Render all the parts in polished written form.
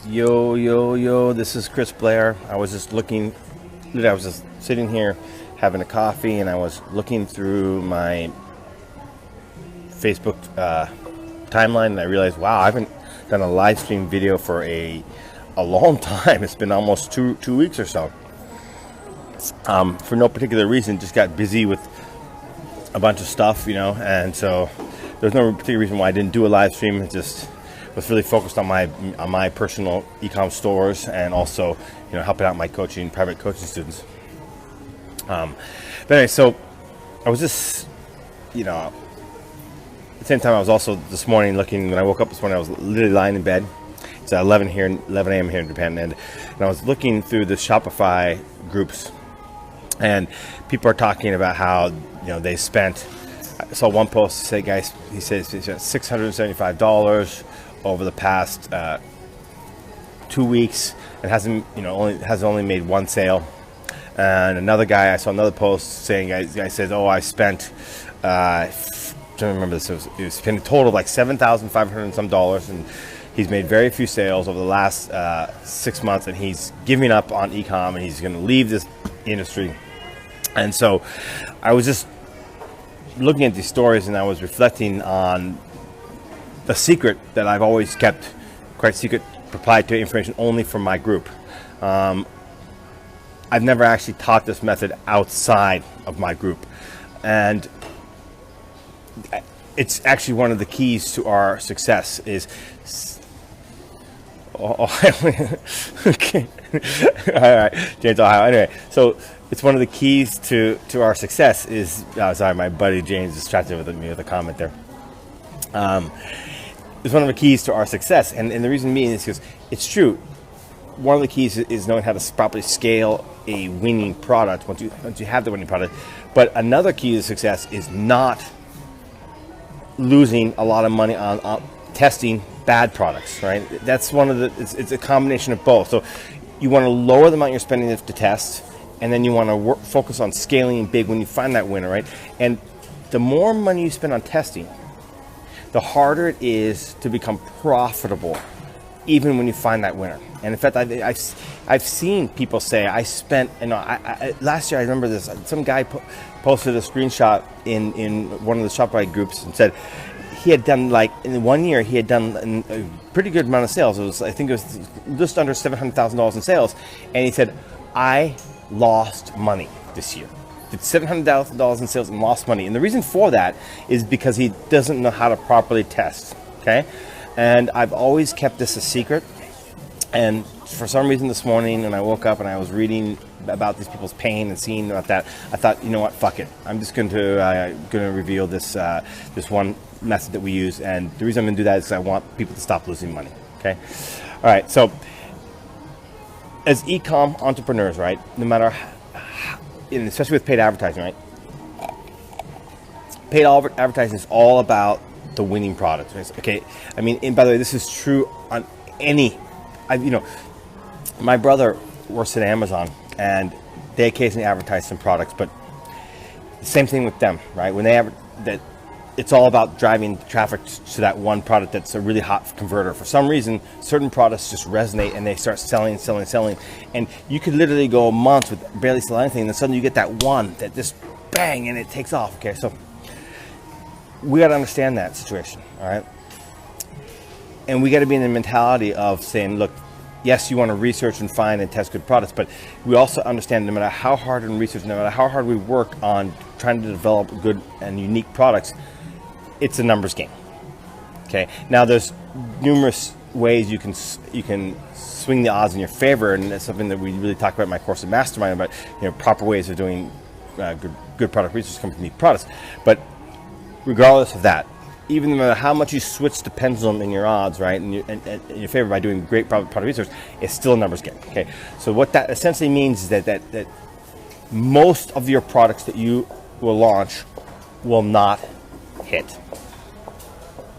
Yo, this is Chris Blair. I was just sitting here having a coffee, and I was looking through my Facebook timeline, and I realized, wow, I haven't done a live stream video for a long time. It's been almost two weeks or so. For no particular reason, just got busy with a bunch of stuff, and so there's no particular reason why I didn't do a live stream. It just was really focused on my personal e-com stores, and also helping out my private coaching students. But anyway, so I was just at the same time I was also this morning when I woke up this morning, I was literally lying in bed. It's 11 a.m. here in Japan, and I was looking through the Shopify groups, and people are talking about how they spent. I saw one post say, guys, he says he spent $675 over the past 2 weeks, and has only made one sale. And another guy, I saw another post saying, guy says, oh, I spent I don't remember this. It was spent a total of like $7,500 and some dollars, and he's made very few sales over the last 6 months, and he's giving up on e-com, and he's going to leave this industry. And so I was just looking at these stories, and I was reflecting on the secret that I've always kept, quite secret, proprietary information only from my group. I've never actually taught this method outside of my group, and it's actually one of the keys to our success. Okay. All right, James, Ohio. Anyway, so it's one of the keys to our success is, sorry, my buddy James distracted me with a comment there. It's one of the keys to our success, and the reason being is because it's true. One of the keys is knowing how to properly scale a winning product once you have the winning product. But another key to success is not losing a lot of money on testing bad products, right? That's one of it's a combination of both. So you want to lower the amount you're spending to test, and then you want to focus on scaling big when you find that winner, right? And the more money you spend on testing, the harder it is to become profitable, even when you find that winner. And in fact, I've seen people say, I spent, last year I remember this, some guy posted a screenshot in one of the Shopify groups and said he had done, like, in 1 year, he had done a pretty good amount of sales. I think it was just under $700,000 in sales. And he said, I lost money this year. Did $700,000 in sales and lost money. And the reason for that is because he doesn't know how to properly test, okay? And I've always kept this a secret. And for some reason this morning, when I woke up and I was reading about these people's pain and seeing about that, I thought, you know what, fuck it. I'm just going to reveal this one method that we use. And the reason I'm going to do that is I want people to stop losing money, okay? All right, so as e-com entrepreneurs, right, no matter and especially with paid advertising, right? Paid advertising is all about the winning product, right? Okay. I mean, and by the way, this is true on any. My brother works at Amazon, and they occasionally advertise some products, but the same thing with them, right? When they it's all about driving traffic to that one product that's a really hot converter. For some reason, certain products just resonate and they start selling. And you could literally go months with barely selling anything, and then suddenly you get that one that just bang, and it takes off. Okay, so we got to understand that situation, all right? And we got to be in the mentality of saying, look, yes, you want to research and find and test good products, but we also understand no matter how hard in research, no matter how hard we work on trying to develop good and unique products, it's a numbers game. Okay. Now there's numerous ways you can swing the odds in your favor, and that's something that we really talk about in my course of Mastermind about proper ways of doing good product research coming from these products. But regardless of that, even no matter how much you switch the pendulum in your odds, right, in your favor by doing great product research, it's still a numbers game. Okay. So what that essentially means is that most of your products that you will launch will not hit.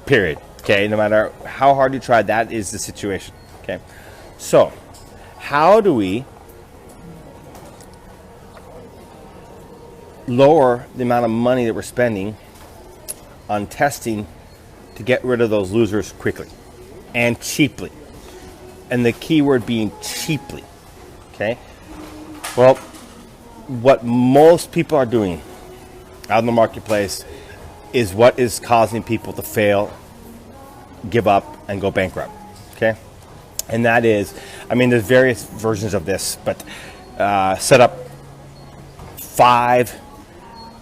Period. Okay, no matter how hard you try, that is the situation. Okay, so how do we lower the amount of money that we're spending on testing to get rid of those losers quickly and cheaply? and the keyword being cheaply. Okay. Well, what most people are doing out in the marketplace is what is causing people to fail, give up, and go bankrupt. Okay. And that is, I mean, there's various versions of this, but set up 5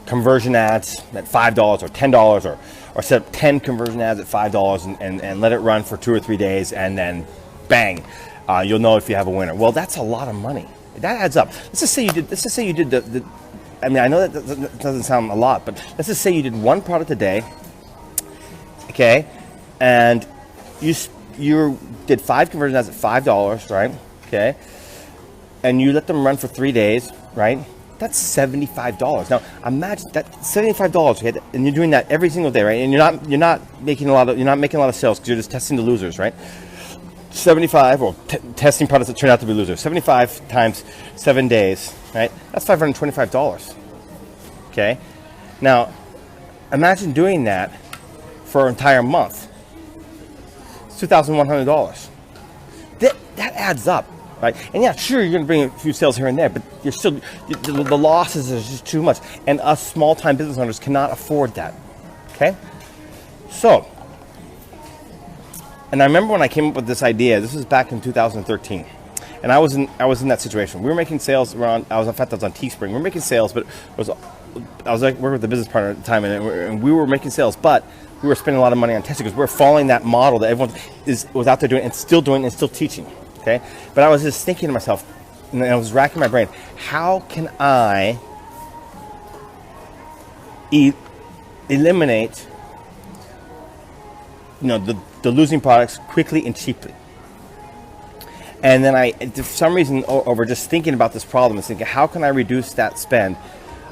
conversion ads at $5 or $10, or set up 10 conversion ads at $5 and let it run for 2 or 3 days, and then bang, you'll know if you have a winner. Well, that's a lot of money. That adds up. Let's just say you did the I mean, I know that doesn't sound a lot, but let's just say you did 1 product a day, okay, and you did 5 conversion ads at $5, right? Okay, and you let them run for 3 days, right? That's $75. Now imagine that $75, okay, and you're doing that every single day, right? And you're not making a lot of sales because you're just testing the losers, right? 75, or testing products that turn out to be losers. 75 times 7 days, right? That's $525. Okay, now imagine doing that for an entire month. It's $2,100. That adds up. Right? And yeah, sure, you're going to bring a few sales here and there, but you're still, the losses are just too much. And us small-time business owners cannot afford that. Okay? So, and I remember when I came up with this idea, this was back in 2013. And I was in that situation. We were making sales around, I was on Teespring. We were making sales, but I was working with a business partner at the time, and we were making sales, but we were spending a lot of money on testing because we were following that model that everyone was out there doing and still teaching. Okay, but I was just thinking to myself, and I was racking my brain, how can I eliminate, the losing products quickly and cheaply? And then for some reason, over just thinking about this problem and thinking, how can I reduce that spend?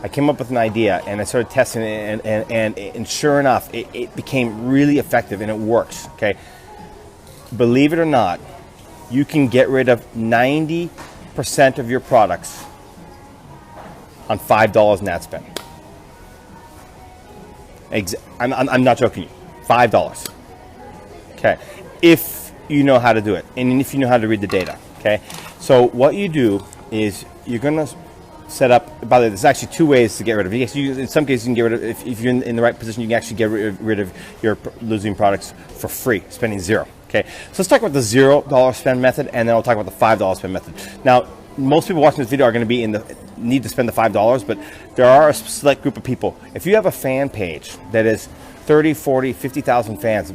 I came up with an idea, and I started testing it, and sure enough, it became really effective, and it works. Okay, believe it or not, you can get rid of 90% of your products on $5 in ad spend. I'm not joking you. $5. Okay, if you know how to do it, and if you know how to read the data. Okay, so what you do is you're gonna set up. By the way, there's actually 2 ways to get rid of it. In some cases, you can get rid of, if you're in the right position, you can actually get rid of your losing products for free, spending 0. Okay, so let's talk about the $0 spend method, and then we'll talk about the $5 spend method. Now, most people watching this video are going to be need to spend the $5, but there are a select group of people. If you have a fan page that is 30, 40, 50,000 fans,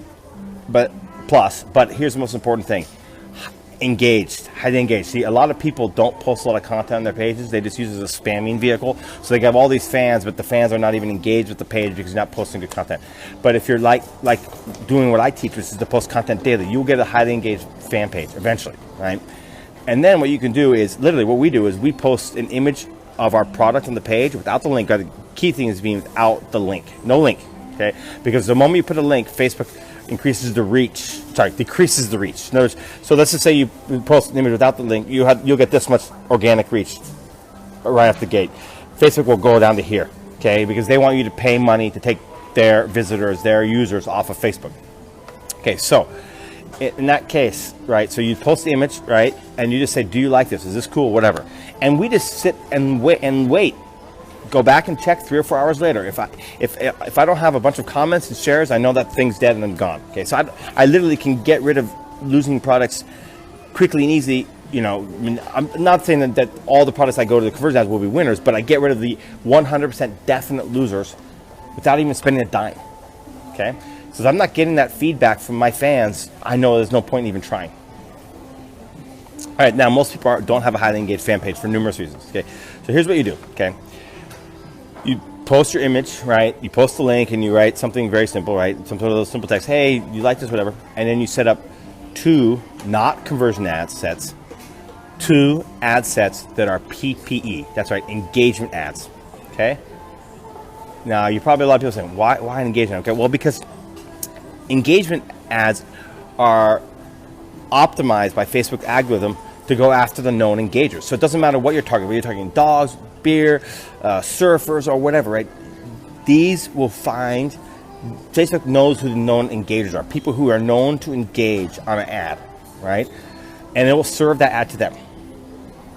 but here's the most important thing: highly engaged. See, a lot of people don't post a lot of content on their pages. They just use it as a spamming vehicle. So they have all these fans, but the fans are not even engaged with the page because you're not posting good content. But if you're like doing what I teach, which is to post content daily, you'll get a highly engaged fan page eventually, right? And then what you can do is, literally what we do is we post an image of our product on the page without the link. The key thing is being without the link. No link, okay? Because the moment you put a link, Facebook decreases the reach. In other words, so let's just say you post an image without the link, you'll get this much organic reach right off the gate. Facebook will go down to here, okay, because they want you to pay money to take their visitors, their users off of Facebook. Okay, so in that case, right, so you post the image, right, and you just say, do you like this? Is this cool? Whatever. And we just sit and wait. Go back and check 3 or 4 hours later. If I don't have a bunch of comments and shares, I know that thing's dead and I'm gone. Okay, so I literally can get rid of losing products quickly and easy. I mean, I'm not saying that all the products I go to the conversion ads will be winners, but I get rid of the 100% definite losers without even spending a dime. Okay, so if I'm not getting that feedback from my fans, I know there's no point in even trying. All right, now most people don't have a highly engaged fan page for numerous reasons. Okay, so here's what you do. Okay. You post your image, right? You post the link and you write something very simple, right? Some sort of those simple text. Hey, you like this, whatever. And then you set up 2, not conversion ad sets, 2 ad sets that are PPE. That's right, engagement ads. Okay? Now, you're probably a lot of people saying, why an engagement? Okay, well, because engagement ads are optimized by Facebook algorithm to go after the known engagers. So it doesn't matter what you're targeting, whether you're targeting dogs, beer, surfers, or whatever, right? These will find, Facebook knows who the known engagers are, people who are known to engage on an ad, right? and it will serve that ad to them.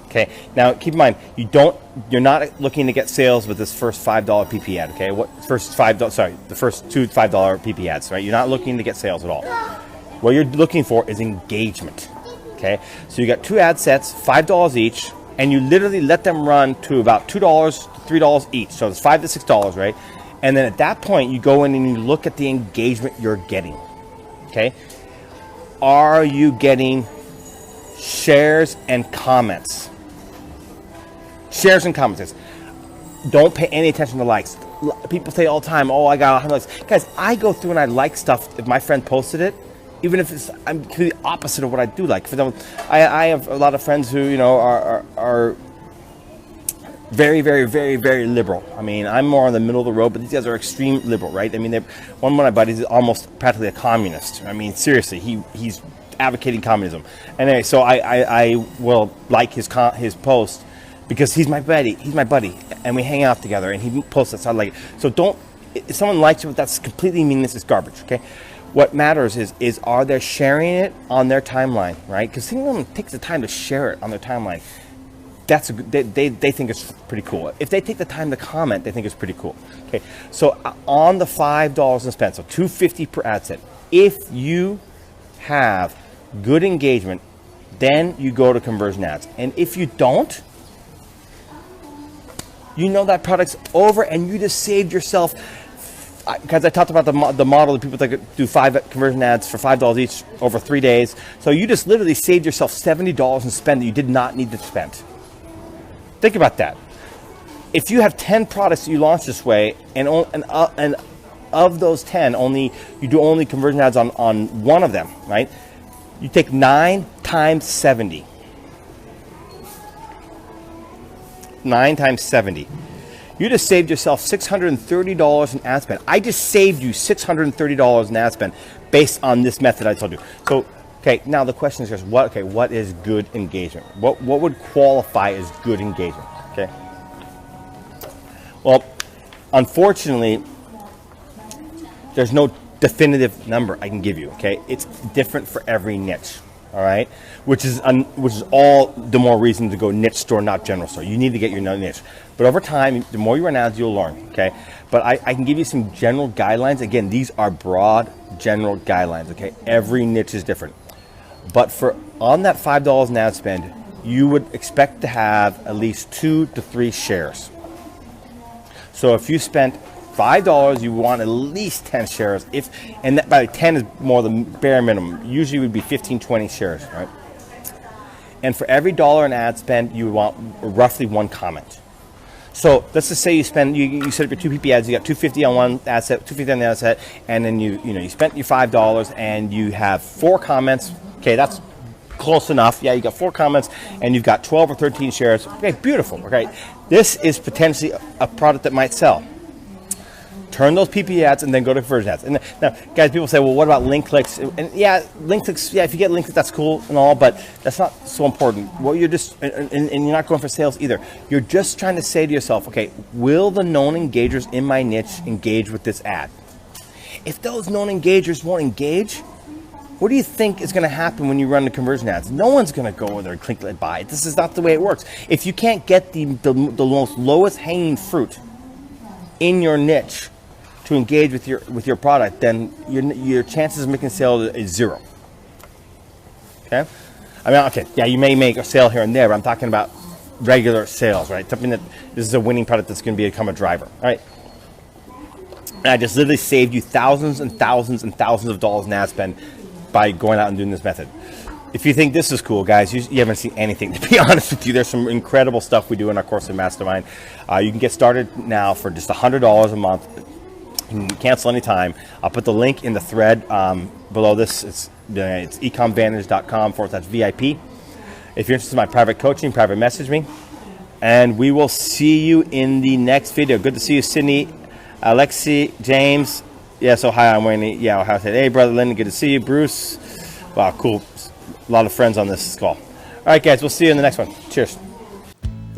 Okay. Now keep in mind, you're not looking to get sales with this first $5 PP ad. Okay. The first two $5 PP ads, right? You're not looking to get sales at all. What you're looking for is engagement. Okay. So you got 2 ad sets, $5 each, and you literally let them run to about $2 to $3 each. So it's $5 to $6, right? And then at that point, you go in and you look at the engagement you're getting. Okay. Are you getting shares and comments? Shares and comments. Don't pay any attention to likes. People say all the time, oh, I got 100 likes. Guys, I go through and I like stuff if my friend posted it, even if I'm the opposite of what I do like. For them, I have a lot of friends who, you know, are very, very, very, very liberal. I mean, I'm more in the middle of the road, but these guys are extreme liberal, right? I mean, one of my buddies is almost practically a communist. I mean, seriously, he's advocating communism. Anyway, so I will like his post because he's my buddy, and we hang out together, and he posts it, so I like it. So if someone likes it, that's completely meaningless, it's garbage, okay? What matters is are they sharing it on their timeline, right? Because someone takes the time to share it on their timeline. They think it's pretty cool. If they take the time to comment, they think it's pretty cool. Okay, so on the $5 and spend, so $2.50 per ad set. If you have good engagement, then you go to conversion ads. And if you don't, you know that product's over, and you just saved yourself. Because I talked about the model of people that could do 5 conversion ads for $5 each over 3 days. So you just literally saved yourself $70 in spend that you did not need to spend. Think about that. If you have 10 products that you launch this way, and of those 10, you do only conversion ads on one of them, right? You take 9 times 70. 9 times 70. You just saved yourself $630 in ad spend. I just saved you $630 in ad spend based on this method I told you. So, okay, now the question is just what is good engagement? What would qualify as good engagement? Okay. Well, unfortunately, there's no definitive number I can give you. Okay, it's different for every niche. All right, which is all the more reason to go niche store, not general store. You need to get your niche. But over time, the more you run ads, you'll learn. Okay, but I can give you some general guidelines. Again, these are broad general guidelines. Okay, every niche is different. But on that $5 in ad spend, you would expect to have at least 2 to 3 shares. So if you spent $5, you want at least 10 shares. And that by 10 is more the bare minimum. Usually it would be 15, 20 shares, right? And for every $1 in ad spend, you want roughly 1 comment. So let's just say you set up your 2 PP ads, you got $2.50 on one ad set, $2.50 on the other set, and then you spent your $5 and you have 4 comments. Okay, that's close enough. Yeah, you got 4 comments and you've got 12 or 13 shares. Okay, beautiful. Okay, this is potentially a product that might sell. Turn those PP ads and then go to conversion ads. And now, guys, people say, well, what about link clicks? And yeah, link clicks, yeah, if you get link clicks, that's cool and all, but that's not so important. Well, you're just, and you're not going for sales either. You're just trying to say to yourself, okay, will the known engagers in my niche engage with this ad? If those known engagers won't engage, what do you think is going to happen when you run the conversion ads? No one's going to go over there and click and buy. This is not the way it works. If you can't get the most lowest hanging fruit in your niche to engage with your product, then your chances of making a sale is 0. Okay? I mean, okay, yeah, you may make a sale here and there, but I'm talking about regular sales, right? Something that this is a winning product that's going to become a driver, all right? And I just literally saved you thousands and thousands and thousands of dollars in ad spend by going out and doing this method. If you think this is cool, guys, you haven't seen anything, to be honest with you. There's some incredible stuff we do in our course of Mastermind. You can get started now for just $100 a month. You can cancel anytime. I'll put the link in the thread below this. It's ecomvantage.com/VIP. If you're interested in my private coaching, private message me. And we will see you in the next video. Good to see you, Sydney, Alexi, James. Yeah, so hi, I'm Wayne. Yeah, I said, hey, brother Lyndon, good to see you. Bruce. Wow, cool. A lot of friends on this call. All right, guys, we'll see you in the next one. Cheers.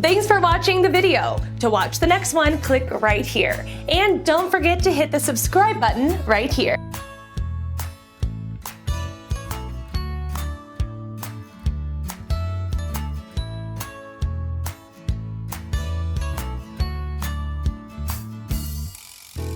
Thanks for watching the video. To watch the next one, click right here. And don't forget to hit the subscribe button right here.